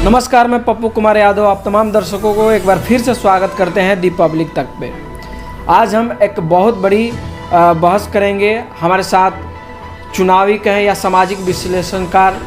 नमस्कार, मैं पप्पू कुमार यादव आप तमाम दर्शकों को एक बार फिर से स्वागत करते हैं दी पब्लिक तक पे। आज हम एक बहुत बड़ी बहस करेंगे। हमारे साथ चुनावी कहें या सामाजिक विश्लेषणकार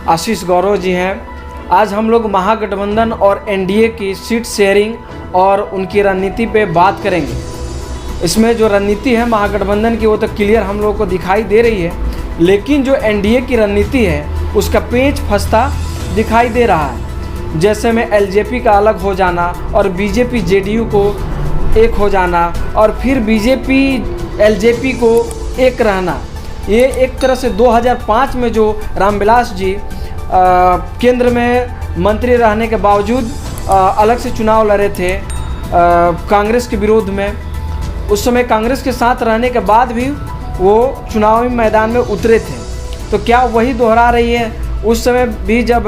आशीष गौरव जी हैं। आज हम लोग महागठबंधन और एनडीए की सीट शेयरिंग और उनकी रणनीति पे बात करेंगे। इसमें जो रणनीति है महागठबंधन की वो तो क्लियर हम लोगों को दिखाई दे रही है, लेकिन जो एनडीए की रणनीति है उसका पेच फंसता दिखाई दे रहा है। जैसे में एलजेपी का अलग हो जाना और बीजेपी जेडीयू को एक हो जाना और फिर बीजेपी एलजेपी को एक रहना, ये एक तरह से 2005 में जो रामविलास जी केंद्र में मंत्री रहने के बावजूद अलग से चुनाव लड़े थे कांग्रेस के विरोध में। उस समय कांग्रेस के साथ रहने के बाद भी वो चुनावी मैदान में उतरे थे, तो क्या वही दोहरा रही है? उस समय भी जब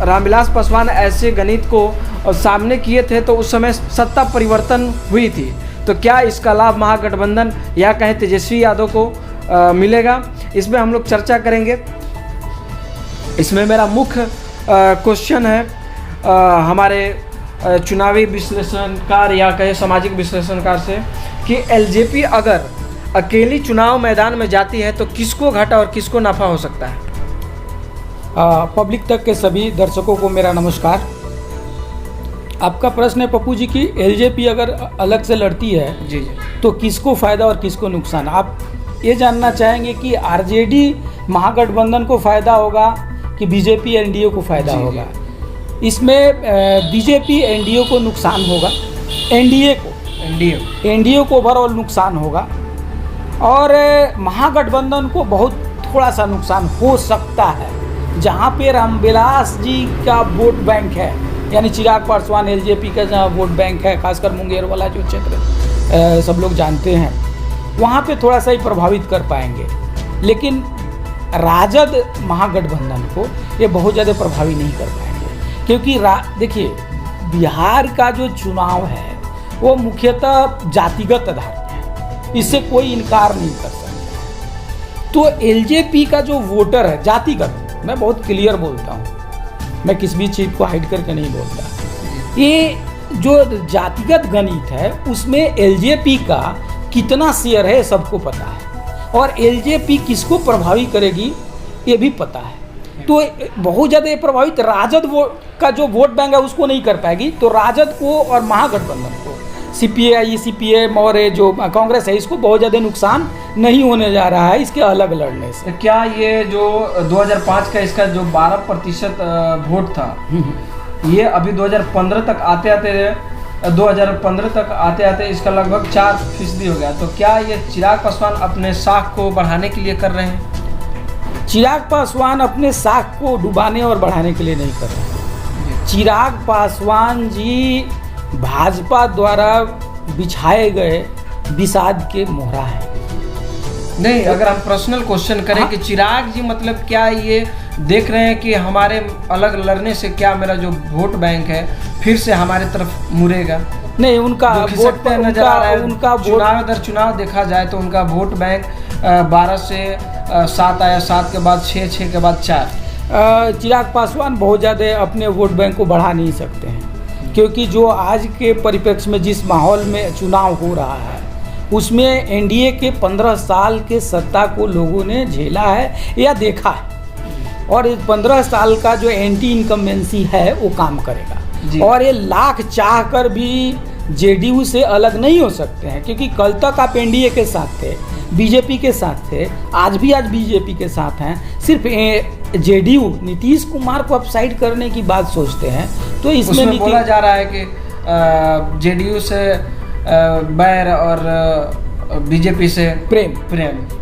रामविलास पासवान ऐसे गणित को सामने किए थे तो उस समय सत्ता परिवर्तन हुई थी, तो क्या इसका लाभ महागठबंधन या कहें तेजस्वी यादव को मिलेगा? इसमें हम लोग चर्चा करेंगे। इसमें मेरा मुख्य क्वेश्चन है हमारे चुनावी विश्लेषणकार या कहें सामाजिक विश्लेषणकार से कि एलजेपी अगर अकेली चुनाव मैदान में जाती है तो किसको घाटा और किसको नफ़ा हो सकता है? पब्लिक तक के सभी दर्शकों को मेरा नमस्कार। आपका प्रश्न है पप्पू जी की एलजेपी अगर अलग से लड़ती है जी तो किसको फ़ायदा और किसको नुकसान? आप ये जानना चाहेंगे कि आरजेडी महागठबंधन को फ़ायदा होगा कि बीजेपी एनडीए को फ़ायदा होगा? इसमें बीजेपी एनडीए को नुकसान होगा, एनडीए को ओवरऑल नुकसान होगा और महागठबंधन को बहुत थोड़ा सा नुकसान हो सकता है। जहाँ पे रामविलास जी का वोट बैंक है, यानी चिराग पासवान एलजेपी का जहाँ वोट बैंक है, खासकर मुंगेर वाला जो क्षेत्र सब लोग जानते हैं, वहाँ पे थोड़ा सा ही प्रभावित कर पाएंगे। लेकिन राजद महागठबंधन को ये बहुत ज़्यादा प्रभावी नहीं कर पाएंगे, क्योंकि देखिए बिहार का जो चुनाव है वो मुख्यतः जातिगत आधार पर है, इससे कोई इनकार नहीं कर सकता। तो एलजेपी का जो वोटर है जातिगत, मैं बहुत क्लियर बोलता हूँ, मैं किसी भी चीज़ को हाइड करके नहीं बोलता। ये जो जातिगत गणित है उसमें एलजेपी का कितना शेयर है सबको पता है, और एलजेपी किसको प्रभावी करेगी ये भी पता है। तो बहुत ज़्यादा प्रभावित राजद का जो वोट बैंक है उसको नहीं कर पाएगी, तो राजद को और महागठबंधन को सीपीआई सीपीएम और जो कांग्रेस है इसको बहुत ज़्यादा नुकसान नहीं होने जा रहा है इसके अलग लड़ने से। क्या ये जो 2005 का इसका जो 12% वोट था, ये अभी 2015 तक आते आते इसका लगभग 4% हो गया, तो क्या ये चिराग पासवान अपने साख को बढ़ाने के लिए कर रहे हैं? चिराग पासवान अपने साख को डुबाने और बढ़ाने के लिए नहीं कर रहे हैं। चिराग पासवान जी भाजपा द्वारा बिछाए गए विषाद के मोहरा है। नहीं, अगर हम पर्सनल क्वेश्चन करें कि चिराग जी मतलब क्या ये देख रहे हैं कि हमारे अलग लड़ने से क्या मेरा जो वोट बैंक है फिर से हमारे तरफ मुड़ेगा? नहीं, उनका वोट नजर आ रहा है। उनका चुनाव दर चुनाव देखा जाए तो उनका वोट बैंक 12 से 7 आया, 7 के बाद 6, 6 के बाद 4। चिराग पासवान बहुत ज़्यादा अपने वोट बैंक को बढ़ा नहीं सकते हैं, क्योंकि जो आज के परिप्रेक्ष्य में जिस माहौल में चुनाव हो रहा है उसमें एनडीए के 15 साल के सत्ता को लोगों ने झेला है या देखा है, और इस 15 साल का जो एंटी इनकम्बेंसी है वो काम करेगा। और ये लाख चाह कर भी जेडीयू से अलग नहीं हो सकते हैं, क्योंकि कल तक आप एनडीए के साथ थे, बीजेपी के साथ थे, आज बीजेपी के साथ हैं। सिर्फ जेडीयू नीतीश कुमार को अपसाइड करने की बात सोचते हैं, तो इसमें बोला जा रहा है कि जेडीयू से बैर और बीजेपी से प्रेम।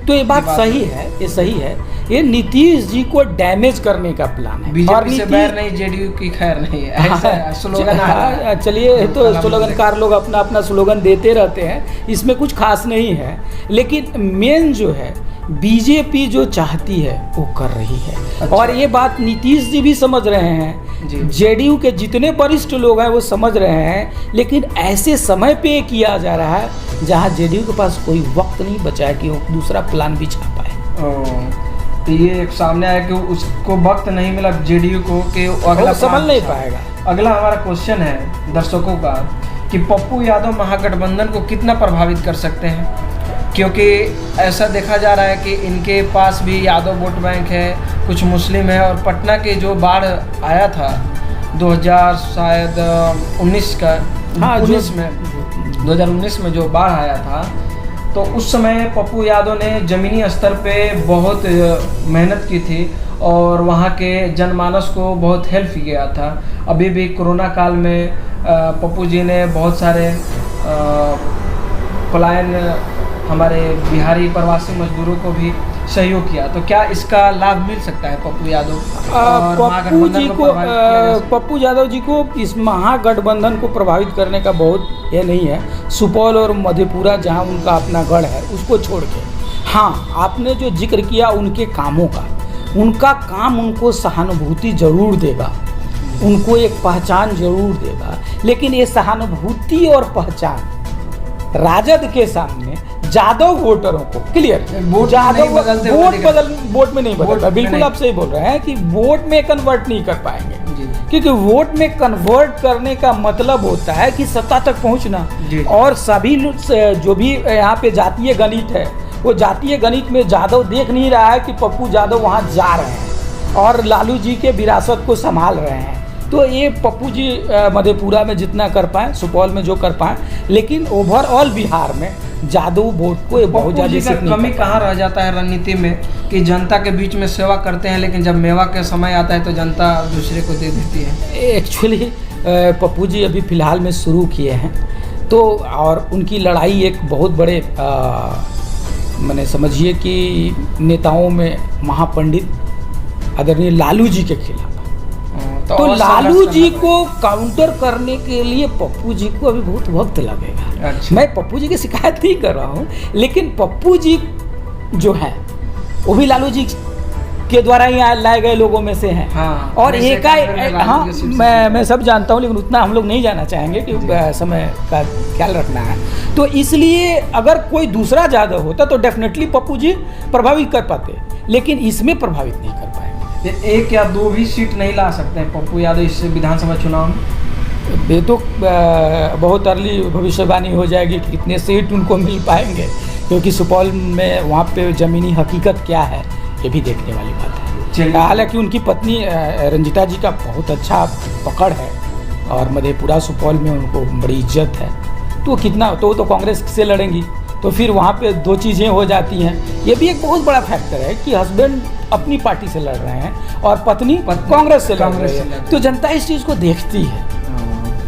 तो ये बात सही है, ये सही है। ये नीतीश जी को डैमेज करने का प्लान है। बीजेपी से बैर नहीं, जेडीयू की खैर नहीं है, ऐसा स्लोगन। चलिए, तो स्लोगनकार लोग अपना अपना स्लोगन देते रहते हैं, इसमें कुछ खास नहीं है। लेकिन मेन जो है बीजेपी जो चाहती है वो कर रही है। अच्छा। और ये बात नीतीश जी भी समझ रहे हैं, जेडीयू के जितने वरिष्ठ लोग हैं वो समझ रहे हैं, लेकिन ऐसे समय पे किया जा रहा है जहां जेडीयू के पास कोई वक्त नहीं बचा है कि वो दूसरा प्लान बिछा पाए। तो ये एक सामने आया कि उसको वक्त नहीं मिला जेडीयू को कि अगला संभल नहीं पाएगा। अगला हमारा क्वेश्चन है दर्शकों का कि पप्पू यादव महागठबंधन को कितना प्रभावित कर सकते हैं, क्योंकि ऐसा देखा जा रहा है कि इनके पास भी यादव वोट बैंक है, कुछ मुस्लिम है, और पटना के जो बाढ़ आया था 2019 का, हाँ 2019 में जो बाढ़ आया था, तो उस समय पप्पू यादव ने ज़मीनी स्तर पे बहुत मेहनत की थी और वहाँ के जनमानस को बहुत हेल्प किया था। अभी भी कोरोना काल में पप्पू जी ने बहुत सारे पलायन हमारे बिहारी प्रवासी मजदूरों को भी सहयोग किया। तो क्या इसका लाभ मिल सकता है पप्पू यादव पप्पू यादव जी को इस महागठबंधन को प्रभावित करने का बहुत ये नहीं है। सुपौल और मधेपुरा जहां उनका अपना गढ़ है उसको छोड़ के, हाँ आपने जो जिक्र किया उनके कामों का, उनका काम उनको सहानुभूति जरूर देगा, उनको एक पहचान जरूर देगा, लेकिन ये सहानुभूति और पहचान राजद के सामने जादव वोटरों को क्लियर, जादव वोट में नहीं बदलता, बिल्कुल आप सही बोल रहे हैं कि वोट में कन्वर्ट नहीं कर पाएंगे, क्योंकि वोट में कन्वर्ट करने का मतलब होता है कि सत्ता तक पहुंचना, और सभी जो भी यहाँ पे जातीय गणित है वो जातीय गणित में जादव देख नहीं रहा है कि पप्पू यादव वहाँ जा रहे हैं और लालू जी के विरासत को संभाल रहे हैं। तो ये पप्पू जी मधेपुरा में जितना कर पाए, सुपौल में जो कर पाए, लेकिन ओवरऑल बिहार में जादव वोट को बहुत ज़्यादा कमी कहाँ रह जाता है रणनीति में कि जनता के बीच में सेवा करते हैं, लेकिन जब मेवा का समय आता है तो जनता दूसरे को दे देती है। एक्चुअली पप्पू जी अभी फ़िलहाल में शुरू किए हैं, तो और उनकी लड़ाई एक बहुत बड़े मैंने समझिए कि नेताओं में महापंडित आदरणीय लालू जी के खिलाफ। तो लालू जी को काउंटर करने के लिए पप्पू जी को अभी बहुत वक्त लगेगा। अच्छा। मैं पप्पू जी की शिकायत नहीं कर रहा हूँ, लेकिन पप्पू जी जो है वो भी लालू जी के द्वारा ही लाए गए लोगों में से हैं। हाँ, और एक हाँ मैं सब जानता हूँ, लेकिन उतना हम लोग नहीं जाना चाहेंगे कि समय का ख्याल रखना है। तो इसलिए अगर कोई दूसरा ज़्यादा होता तो डेफिनेटली पप्पू जी प्रभावित कर पाते, लेकिन इसमें प्रभावित नहीं कर पाएंगे। एक या दो भी सीट नहीं ला सकते हैं पप्पू यादव इस विधानसभा चुनाव में? ये तो बहुत अर्ली भविष्यवाणी हो जाएगी कि कितने सीट उनको मिल पाएंगे, क्योंकि सुपौल में वहाँ पे ज़मीनी हकीकत क्या है ये भी देखने वाली बात है। हालांकि उनकी पत्नी रंजिता जी का बहुत अच्छा पकड़ है और मधेपुरा सुपौल में उनको बड़ी इज्जत है, तो कितना तो कांग्रेस से लड़ेंगी, तो फिर वहाँ पे दो चीज़ें हो जाती हैं। ये भी एक बहुत बड़ा फैक्टर है कि हस्बैंड अपनी पार्टी से लड़ रहे हैं और पत्नी कांग्रेस से लड़ रही है, तो जनता इस चीज़ को देखती है।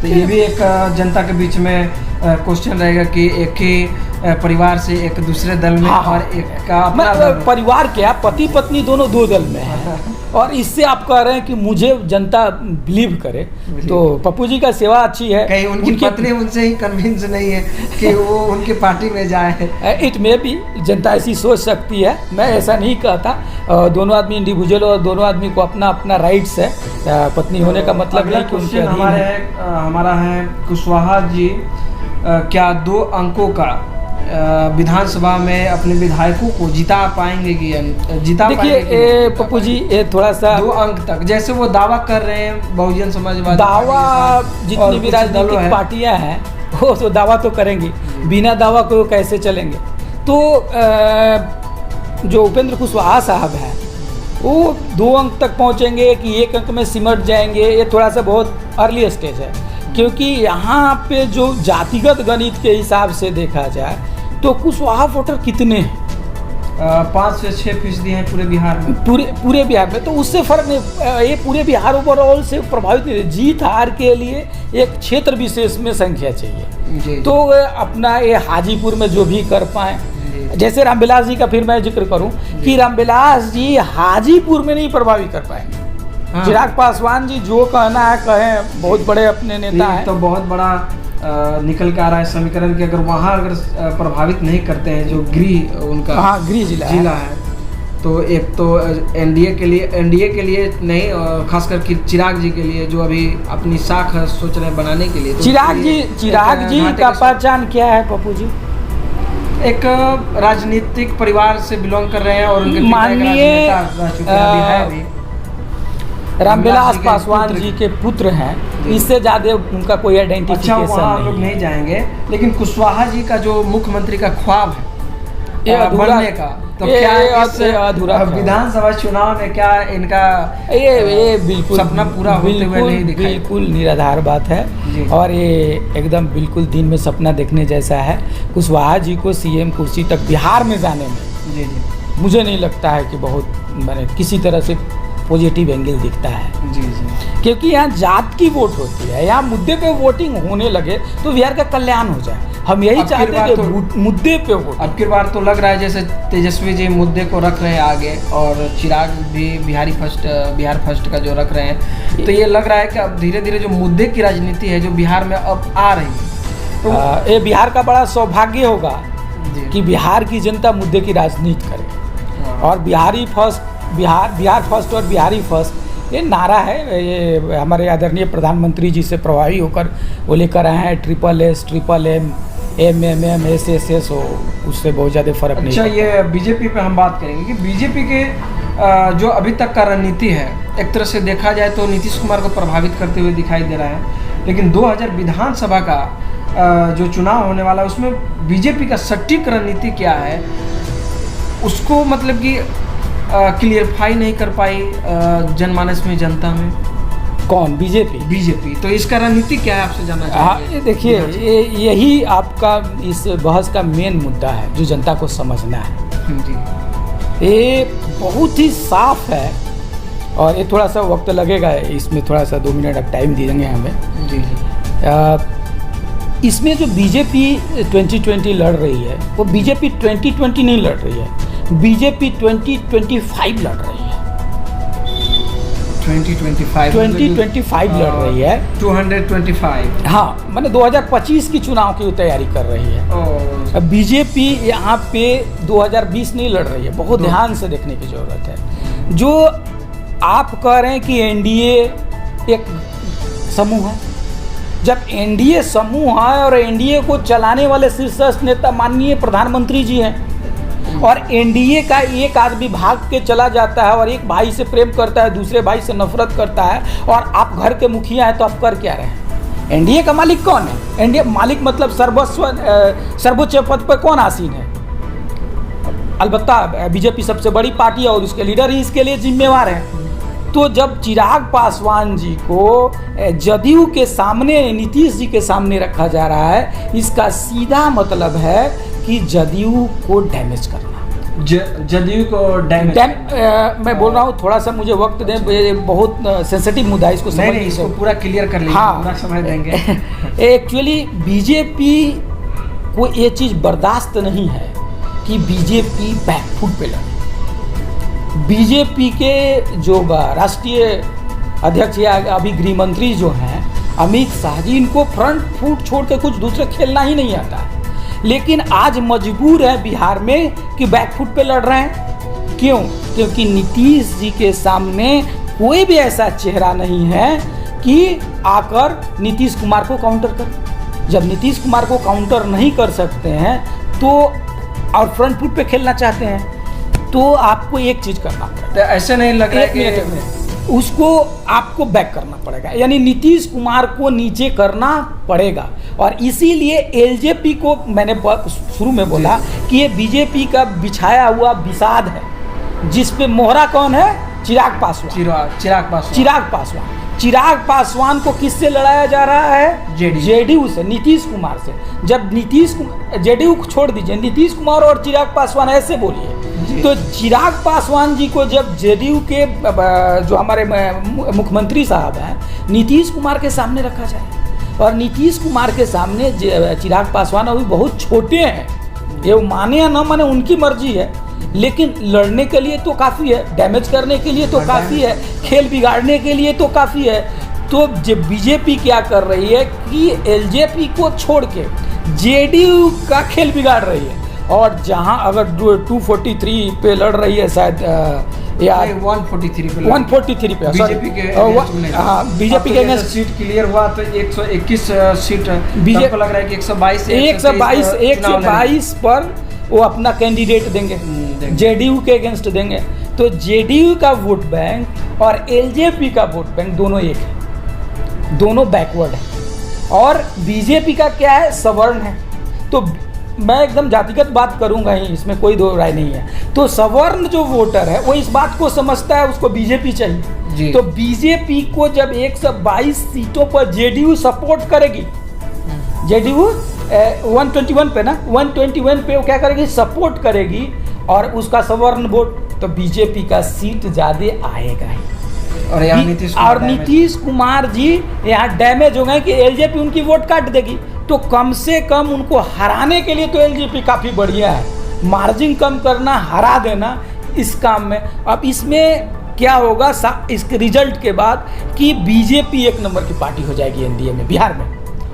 तो ये भी एक जनता के बीच में क्वेश्चन रहेगा कि एक ही परिवार से एक दूसरे दल में, हाँ, और एक का अपना दल। परिवार क्या, पति पत्नी दोनों दो दल में है, और इससे आप कह रहे हैं कि मुझे जनता बिलीव करे, तो पप्पू जी का सेवा अच्छी है। कहीं उनकी पत्नी उनसे ही कन्विंस नहीं है कि वो उनकी पार्टी में जाए। इट में भी जनता ऐसी सोच सकती है, मैं ऐसा नहीं कहता। दोनों आदमी इंडिविजुअल और दोनों आदमी को अपना अपना राइट्स है, पत्नी होने का मतलब नहीं कि उनके अधीन है। हमारा है कुशवाहा जी, क्या 2 अंकों का विधानसभा में अपने विधायकों को जिता पाएंगे कि जिता पाएंगे? देखिए पप्पू जी ये थोड़ा सा 2 अंक तक, जैसे वो दावा कर रहे हैं बहुजन समाजवादी दावा, जितनी भी राजनीतिक पार्टियां हैं वो तो दावा तो करेंगी, बिना दावा को कैसे चलेंगे। तो जो उपेंद्र कुशवाहा साहब हैं वो 2 अंक तक पहुंचेंगे कि 1 अंक में सिमट जाएंगे, ये थोड़ा सा बहुत अर्ली स्टेज है, क्योंकि यहाँ पे जो जातिगत गणित के हिसाब से देखा जाए तो कुशवाहा वोटर कितने हैं? 5 से 6% हैं पूरे बिहार में। पूरे बिहार में, तो उससे फर्क नहीं, ये पूरे बिहार ओवरऑल से प्रभावित नहीं। जीत हार के लिए एक क्षेत्र विशेष में संख्या चाहिए, तो अपना ये हाजीपुर में जो भी कर पाए, जैसे रामविलास जी का फिर मैं जिक्र करूं कि रामविलास जी हाजीपुर में नहीं प्रभावित कर पाएंगे। हाँ। चिराग पासवान जी जो कहना है कहें, बहुत बड़े अपने नेता हैं। तो बहुत बड़ा निकल के आ रहा है समीकरण कि अगर वहाँ अगर प्रभावित नहीं करते हैं जो गृह उनका, हाँ गृह जिला है, तो एक तो एनडीए के लिए नहीं, खासकर चिराग जी के लिए जो अभी अपनी साख सोच रहे हैं बनाने के लिए, तो चिराग जी का पहचान क्या है पप्पू जी? एक राजनीतिक परिवार से बिलोंग कर रहे हैं और उनके पिता एक माननीय राजनेता रह चुके हैं, अभी है भी। रामविलास के पासवान पुत्र जी के पुत्र हैं, जी। इससे ज़्यादा उनका कोई अच्छा, आइडेंटिफिकेशन वहाँ हम लोग नहीं नहीं जाएंगे, लेकिन कुशवाहा जी का जो मुख्यमंत्री का ख्वाब है ये अधूरा बनने का, तो ये क्या ये अधूरा ख्वाब। विधानसभा चुनाव में क्या इनका ये बिल्कुल सपना पूरा होते हुए नहीं दिखाई? बिल्कुल निराधार बात है जी। और ये एकदम बिल्कुल दिन में सपना देखने जैसा है। कुशवाहा जी को सीएम कुर्सी तक बिहार में जाने में जी जी मुझे नहीं लगता है कि बहुत मैंने किसी तरह से पॉजिटिव एंगल दिखता है, जी जी क्योंकि यहाँ जात की वोट होती है। यहाँ मुद्दे पे वोटिंग होने लगे तो बिहार का कल्याण हो जाए। हम यही अब की चाहते बार हैं तो- कि मुद्दे पे वोट। अब की बार तो लग रहा है जैसे तेजस्वी जी मुद्दे को रख रहे हैं आगे, और चिराग भी बिहार फर्स्ट का जो रख रहे हैं, तो ये लग रहा है कि अब धीरे धीरे जो मुद्दे की राजनीति है जो बिहार में अब आ रही है, तो ये बिहार का बड़ा सौभाग्य होगा जी कि बिहार की जनता मुद्दे की राजनीति करे। हाँ। और बिहार फर्स्ट और बिहारी फर्स्ट ये नारा है, ये हमारे आदरणीय प्रधानमंत्री जी से प्रभावी होकर वो लेकर आए हैं। ट्रिपल एम MMM SSS हो, उससे बहुत ज़्यादा फर्क नहीं अच्छा, पड़ता। ये बीजेपी पे हम बात करेंगे कि बीजेपी के जो अभी तक का रणनीति है, एक तरह से देखा जाए तो नीतीश कुमार को प्रभावित करते हुए दिखाई दे रहा है, लेकिन 2000 विधानसभा का जो चुनाव होने वाला है उसमें बीजेपी का सटीक रणनीति क्या है उसको मतलब कि क्लियरफाई नहीं कर पाई जनमानस में, जनता में। कौन? बीजेपी। तो इसका रणनीति क्या है, आपसे जानना हाँ, चाहेंगे? ये देखिए, यही आपका इस बहस का मेन मुद्दा है जो जनता को समझना है। जी ये बहुत ही साफ है और ये थोड़ा सा वक्त लगेगा, इसमें थोड़ा सा 2 मिनट अब टाइम देंगे हमें। जी जी इसमें जो बीजेपी 2020 लड़ रही है वो बीजेपी 2020 नहीं लड़ रही है, बीजेपी 2025 लड़ रही है। 2025 लड़ रही है, 225। हाँ, मैंने 2025 की चुनाव की तैयारी कर रही है। बीजेपी यहाँ पे 2020 नहीं लड़ रही है, बहुत ध्यान से देखने की जरूरत है। जो आप कह रहे हैं कि एनडीए एक समूह है, जब एनडीए समूह है और एनडीए को चलाने वाले शीर्षस्थ नेता माननीय प्रधानमंत्री जी हैं, और एनडीए का एक आदमी भाग के चला जाता है और एक भाई से प्रेम करता है, दूसरे भाई से नफरत करता है, और आप घर के मुखिया हैं, तो आप कर क्या रहे हैं? एनडीए का मालिक कौन है? एनडीए मालिक मतलब सर्वोच्च पद पर कौन आसीन है? अलबत्ता बीजेपी सबसे बड़ी पार्टी है और उसके लीडर ही इसके लिए जिम्मेवार हैं। तो जब चिराग पासवान जी को जदयू के सामने, नीतीश जी के सामने रखा जा रहा है, इसका सीधा मतलब है कि जदयू को डैमेज करना। जदयू को डैमेज मैं बोल रहा हूँ, थोड़ा सा मुझे वक्त दें, ये बहुत सेंसिटिव मुद्दा है, इसको नहीं, इसको पूरा क्लियर कर लीजिए। हाँ, पूरा समझ देंगे। एक्चुअली बीजेपी को ये चीज़ बर्दाश्त नहीं है कि बीजेपी बैकफुट पे लड़े। बीजेपी के जो राष्ट्रीय अध्यक्ष या अभी गृह मंत्री जो हैं अमित शाह जी, इनको फ्रंट फुट छोड़ के कुछ दूसरे खेलना ही नहीं आता, लेकिन आज मजबूर है बिहार में कि बैकफुट पे लड़ रहे हैं। क्यों? क्योंकि नीतीश जी के सामने कोई भी ऐसा चेहरा नहीं है कि आकर नीतीश कुमार को काउंटर कर। जब नीतीश कुमार को काउंटर नहीं कर सकते हैं तो, और फ्रंट फुट पे खेलना चाहते हैं, तो आपको एक चीज़ करना पड़ेगा। तो ऐसे नहीं लग रहा है कि उसको आपको बैक करना पड़ेगा, यानी नीतीश कुमार को नीचे करना पड़ेगा। और इसीलिए एलजेपी को मैंने शुरू में बोला कि ये बीजेपी का बिछाया हुआ विषाद है, जिस पे मोहरा कौन है? चिराग पासवान। चिराग पासवान को किससे लड़ाया जा रहा है? जेडीयू से, नीतीश कुमार से। जब जेडीयू को छोड़ दीजिए, नीतीश कुमार और चिराग पासवान ऐसे बोलिए, तो चिराग पासवान जी को जब जेडीयू के जो हमारे मुख्यमंत्री साहब हैं नीतीश कुमार के सामने रखा जाए, और नीतीश कुमार के सामने चिराग पासवान अभी बहुत छोटे हैं, ये माने या ना माने उनकी मर्जी है, लेकिन लड़ने के लिए तो काफ़ी है, डैमेज करने के लिए तो काफ़ी है, खेल बिगाड़ने के लिए तो काफ़ी है। तो बीजेपी क्या कर रही है कि एलजेपी को छोड़ के जेडीयू का खेल बिगाड़ रही है, और जहां अगर 243 पे लड़ रही है शायद, या 143 पे बीजेपी के, हाँ, बीजेपी के अगेंस्ट सीट क्लियर हुआ तो 121 सीट बीजेपी को लग रहा है कि 122 पर वो अपना कैंडिडेट देंगे, जेडीयू के अगेंस्ट देंगे। तो जेडीयू का वोट बैंक और एलजेपी का वोट बैंक दोनों एक है, दोनों बैकवर्ड है। और बीजेपी का क्या है, सवर्ण है। तो मैं एकदम जातिगत बात करूंगा ही, इसमें कोई दो राय नहीं है। तो सवर्ण जो वोटर है वो इस बात को समझता है, उसको बीजेपी चाहिए। तो बीजेपी को जब 122 सीटों पर जेडीयू सपोर्ट करेगी, जेडीयू 121 पे ना, 121 पे वो क्या करेगी, सपोर्ट करेगी, और उसका सवर्ण वोट, तो बीजेपी का सीट ज़्यादा आएगा ही। और नीतीश कुमार जी यहाँ डैमेज हो गए कि एलजेपी उनकी वोट काट देगी। तो कम से कम उनको हराने के लिए तो एलजेपी काफ़ी बढ़िया है, मार्जिन कम करना, हरा देना इस काम में। अब इसमें क्या होगा इसके रिजल्ट के बाद कि बीजेपी 1 नंबर की पार्टी हो जाएगी एनडीए में, बिहार में,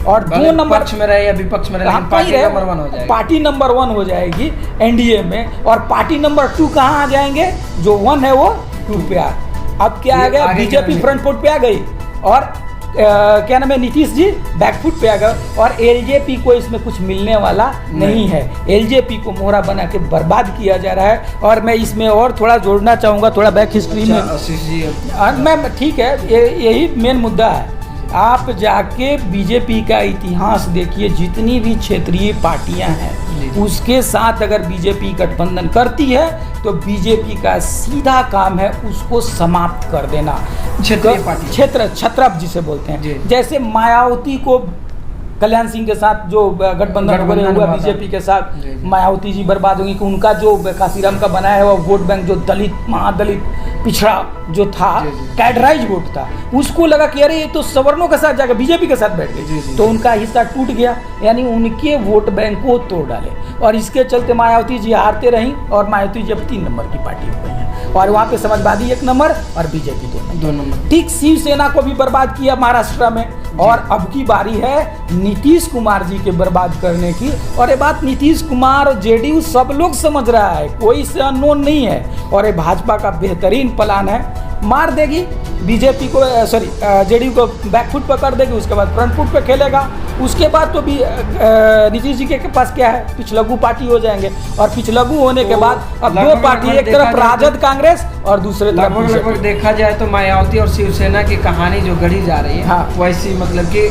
और 2 नंबर पक्ष में रहे या विपक्ष में रहे, पार्टी नंबर 1 हो जाएगी, पार्टी नंबर 1 हो जाएगी एनडीए में। और पार्टी नंबर 2 कहाँ आ जाएंगे, जो 1 है वो 2 पे आ। अब क्या आ गया, बीजेपी फ्रंट फुट पे आ गई, और क्या नाम है, नीतीश जी बैकफुट पे आ गए, और एलजेपी को इसमें कुछ मिलने वाला नहीं है। एलजेपी को मोहरा बना के बर्बाद किया जा रहा है। और मैं इसमें और थोड़ा जोड़ना चाहूँगा, थोड़ा बैक हिस्ट्री में। मैं ठीक है, यही मेन मुद्दा है। आप जाके बीजेपी का इतिहास देखिए, जितनी भी क्षेत्रीय पार्टियां हैं उसके साथ अगर बीजेपी गठबंधन करती है तो बीजेपी का सीधा काम है उसको समाप्त कर देना। क्षेत्रीय पार्टी, छत्रप जिसे बोलते हैं। जैसे मायावती को कल्याण सिंह के साथ जो गठबंधन हुआ बीजेपी के साथ, मायावती जी बर्बाद होंगी कि उनका जो काशीराम का बनाया है वो वोट बैंक, जो दलित, महादलित, पिछड़ा जो था, कैडराइज वोट था, उसको लगा कि अरे ये तो सवर्णों के साथ जाकर बीजेपी के साथ बैठ गई, तो उनका हिस्सा टूट गया, यानी उनके वोट बैंक को तोड़ डाले। और इसके चलते मायावती जी हारते रहीं, और मायावती जी अब 3 नंबर की पार्टी हो गई है, और वहाँ पे समाजवादी 1 नंबर और बीजेपी 2 नंबर। ठीक शिवसेना को भी बर्बाद किया महाराष्ट्र में, और अब की बारी है नीतीश कुमार जी के बर्बाद करने की। और ये बात नीतीश कुमार और जेडीयू सब लोग समझ रहा है, कोई इससे अननोन नहीं है। और ये भाजपा का बेहतरीन प्लान है, मार देगी बीजेपी को, सॉरी जेडीयू को बैकफुट पर कर देगी, उसके बाद फ्रंट फुट पे खेलेगा। उसके बाद तो भी नीतीश जी के पास क्या है, पिछलग्गू पार्टी हो जाएंगे, और पिछलग्गू होने के बाद अब 2 पार्टी, एक तरफ राजद कांग्रेस और दूसरे तरफ लगभग देखा जाए तो मायावती और शिवसेना की कहानी जो गढ़ी जा रही है, हाँ, वैसी मतलब कि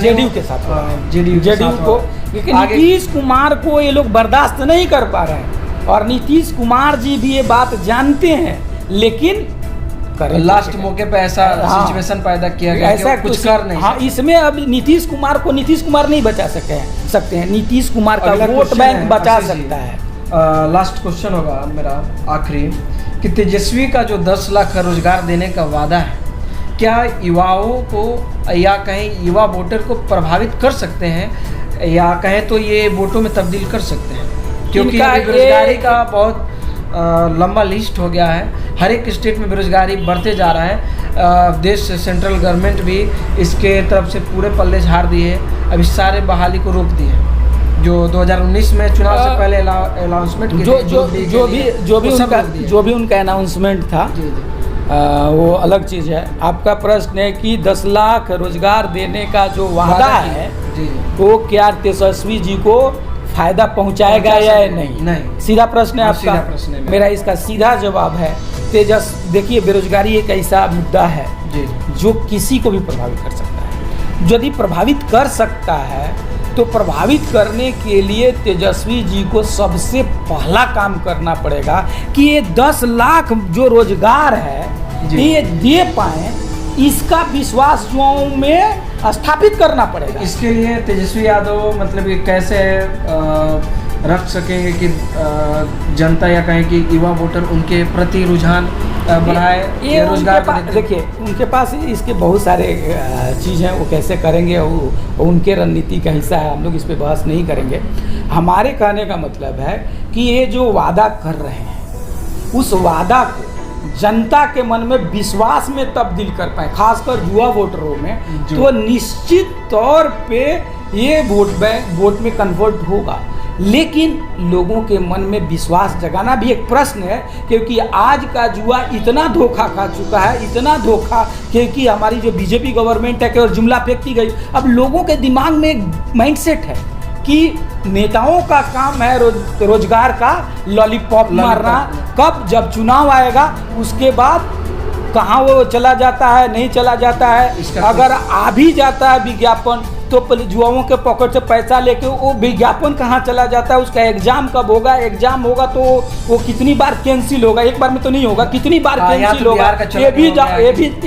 जेडीयू के साथ, जेडीयू को। लेकिन नीतीश कुमार को ये लोग बर्दाश्त नहीं कर पा रहे हैं, और नीतीश कुमार जी भी ये बात जानते हैं, लेकिन लास्ट मौके पे ऐसा सिचुएशन पैदा किया गया, ऐसा कुछ कर नहीं। हाँ, इसमें अब नीतीश कुमार को नीतीश कुमार नहीं बचा सकते हैं, नीतीश कुमार का वोट बैंक बचा सकता है। लास्ट क्वेश्चन होगा मेरा आखिरी, कि तेजस्वी का जो 10 लाख रोजगार देने का वादा है, क्या युवाओं को या कहीं युवा वोटर को प्रभावित कर सकते हैं, या कहें तो ये वोटों में तब्दील कर सकते हैं? क्योंकि बेरोजगारी का बहुत लंबा लिस्ट हो गया है, हर एक स्टेट में बेरोजगारी बढ़ते जा रहा है। देश सेंट्रल गवर्नमेंट भी इसके तरफ से पूरे पल्ले झाड़ दिए, अभी सारे बहाली को रोक दिए, जो 2019 में चुनाव से पहले अनाउंसमेंट जो भी उनका अनाउंसमेंट था, वो अलग चीज़ है। आपका प्रश्न है कि 10 लाख रोजगार देने का जो वादा है वो क्या तेजस्वी जी को फायदा पहुंचाएगा या नहीं? सीधा प्रश्न है आपका। मेरा इसका सीधा जवाब है, देखिए बेरोजगारी एक ऐसा मुद्दा है जो किसी को भी प्रभावित कर सकता है। यदि प्रभावित कर सकता है तो प्रभावित करने के लिए तेजस्वी जी को सबसे पहला काम करना पड़ेगा कि ये 10 लाख जो रोजगार है ये दे पाए, इसका विश्वास युवाओं में स्थापित करना पड़ेगा। इसके लिए तेजस्वी यादव मतलब ये कैसे रख सकेंगे कि जनता या कहें कि युवा वोटर उनके प्रति रुझान बढ़ाए, ये रोजगार? देखिए उनके पास इसके बहुत सारे चीज़ हैं, वो कैसे करेंगे वो उनके रणनीति का हिस्सा है, हम लोग इस पर बहस नहीं करेंगे। हमारे कहने का मतलब है कि ये जो वादा कर रहे हैं उस वादा को जनता के मन में विश्वास में तब्दील कर पाए, खासकर युवा वोटरों में, तो निश्चित तौर पे ये वोट में कन्वर्ट होगा। लेकिन लोगों के मन में विश्वास जगाना भी एक प्रश्न है, क्योंकि आज का युवा इतना धोखा खा चुका है, इतना धोखा, क्योंकि हमारी जो बीजेपी गवर्नमेंट है केवल जुमला फेंकती गई। अब लोगों के दिमाग में एक माइंडसेट है कि नेताओं का काम है रोजगार का लॉलीपॉप मारना। कब? जब चुनाव आएगा उसके बाद कहाँ वो चला जाता है, नहीं चला जाता है। अगर आ भी जाता है विज्ञापन तो युवाओं के पॉकेट से पैसा लेके वो विज्ञापन कहाँ चला जाता है, उसका एग्जाम कब होगा, एग्जाम होगा तो वो कितनी बार कैंसिल होगा, एक बार में तो नहीं होगा, कितनी बार कैंसिल होगा। ये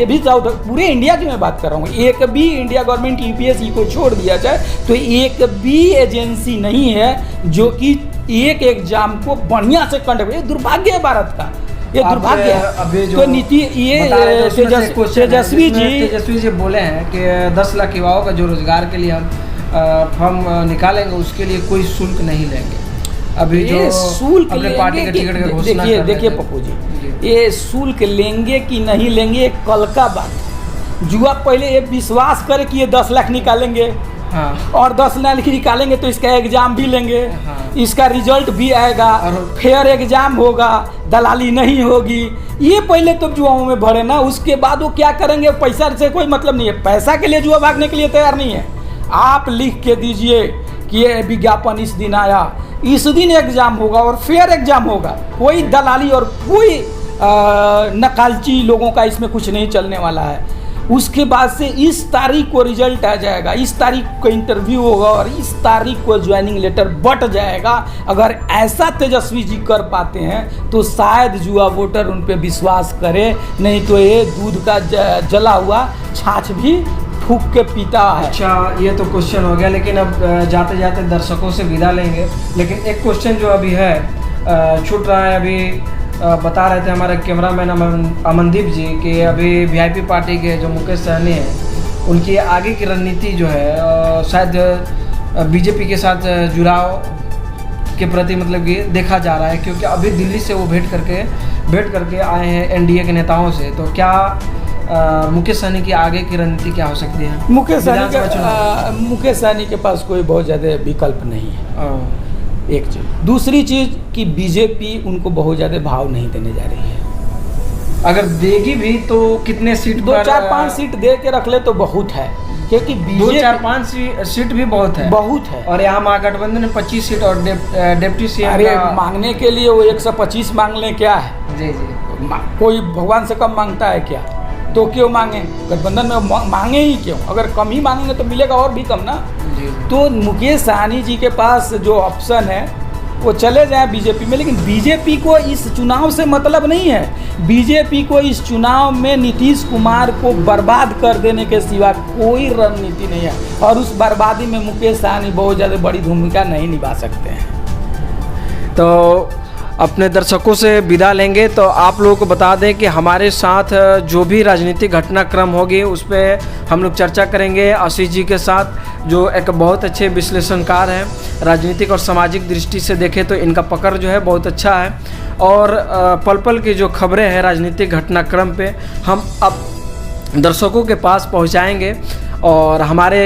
भी जाओ पूरे इंडिया की मैं बात कर रहा हूँ। एक भी इंडिया गवर्नमेंट यूपीएससी को छोड़ दिया जाए तो एक भी एजेंसी नहीं है जो कि एक एग्जाम को बढ़िया से कंडक्ट। ये दुर्भाग्य है भारत का, ये दुर्भाग्य है। तो नीति ये तेजस्वी जी बोले हैं कि 10 लाख युवाओं का जो रोजगार के लिए हम निकालेंगे उसके लिए कोई शुल्क नहीं लेंगे। अभी जो शुल्क अपने पार्टी के टिकट का घोषणा देखिए पप्पू जी, ये शुल्क लेंगे कि नहीं लेंगे कल का बात। जुआ पहले ये विश्वास करे कि ये 10 लाख निकालेंगे, हाँ, और 10 लाख निकालेंगे तो इसका एग्जाम भी लेंगे, हाँ, इसका रिजल्ट भी आएगा, फेयर एग्जाम होगा, दलाली नहीं होगी। ये पहले तो जुआओं में भरे ना, उसके बाद वो क्या करेंगे? पैसा से कोई मतलब नहीं है, पैसा के लिए जुआ भागने के लिए तैयार नहीं है। आप लिख के दीजिए कि ये विज्ञापन इस दिन आया, इस दिन एग्जाम होगा और फेयर एग्जाम होगा। कोई दलाली और कोई नकालची लोगों का इसमें कुछ नहीं चलने वाला है। उसके बाद से इस तारीख को रिजल्ट आ जाएगा, इस तारीख को इंटरव्यू होगा और इस तारीख को ज्वाइनिंग लेटर बट जाएगा। अगर ऐसा तेजस्वी जी कर पाते हैं तो शायद जुआ वोटर उन पे विश्वास करे, नहीं तो ये दूध का जला हुआ छाछ भी फूक के पीता है। अच्छा, ये तो क्वेश्चन हो गया, लेकिन अब जाते जाते दर्शकों से विदा लेंगे। लेकिन एक क्वेश्चन जो अभी है छूट रहा है, अभी बता रहे थे हमारे कैमरामैन अमनदीप जी कि अभी वीआईपी पार्टी के जो मुकेश सहनी हैं उनकी आगे की रणनीति जो है शायद बीजेपी के साथ जुड़ाव के प्रति मतलब कि देखा जा रहा है, क्योंकि अभी दिल्ली से वो भेंट करके आए हैं एनडीए के नेताओं से। तो क्या मुकेश सहनी की आगे की रणनीति क्या हो सकती है? मुकेश सहनी के पास कोई बहुत ज़्यादा विकल्प नहीं है, एक चीज़। दूसरी चीज़ कि बीजेपी उनको बहुत ज़्यादा भाव नहीं देने जा रही है। अगर देगी भी तो कितने सीट? 2-4-5 सीट दे के रख ले तो बहुत है, क्योंकि 2-4-5 सीट भी बहुत है और यहाँ महागठबंधन ने 25 सीट और डिप्टी सीएम। अरे मांगने के लिए वो 125 मांग लें क्या है? जी जी, कोई भगवान से कम मांगता है क्या? तो क्यों मांगे? गठबंधन में मांगे ही क्यों? अगर कम ही मांगेंगे तो मिलेगा और भी कम ना। तो मुकेश सहनी जी के पास जो ऑप्शन है वो चले जाएं बीजेपी में, लेकिन बीजेपी को इस चुनाव से मतलब नहीं है। बीजेपी को इस चुनाव में नीतीश कुमार को बर्बाद कर देने के सिवा कोई रणनीति नहीं है, और उस बर्बादी में मुकेश सहनी बहुत ज़्यादा बड़ी भूमिका नहीं निभा सकते हैं। तो अपने दर्शकों से विदा लेंगे। तो आप लोगों को बता दें कि हमारे साथ जो भी राजनीतिक घटनाक्रम होगी उस पर हम लोग चर्चा करेंगे आशीष जी के साथ, जो एक बहुत अच्छे विश्लेषणकार हैं। राजनीतिक और सामाजिक दृष्टि से देखें तो इनका पकड़ जो है बहुत अच्छा है, और पल पल की जो खबरें हैं राजनीतिक घटनाक्रम पे हम अब दर्शकों के पास पहुंचाएंगे। और हमारे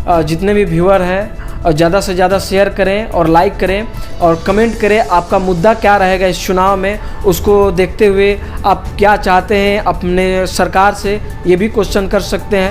जितने भी व्यूअर हैं और ज़्यादा से ज़्यादा शेयर करें और लाइक करें और कमेंट करें आपका मुद्दा क्या रहेगा इस चुनाव में, उसको देखते हुए आप क्या चाहते हैं अपने सरकार से, ये भी क्वेश्चन कर सकते हैं।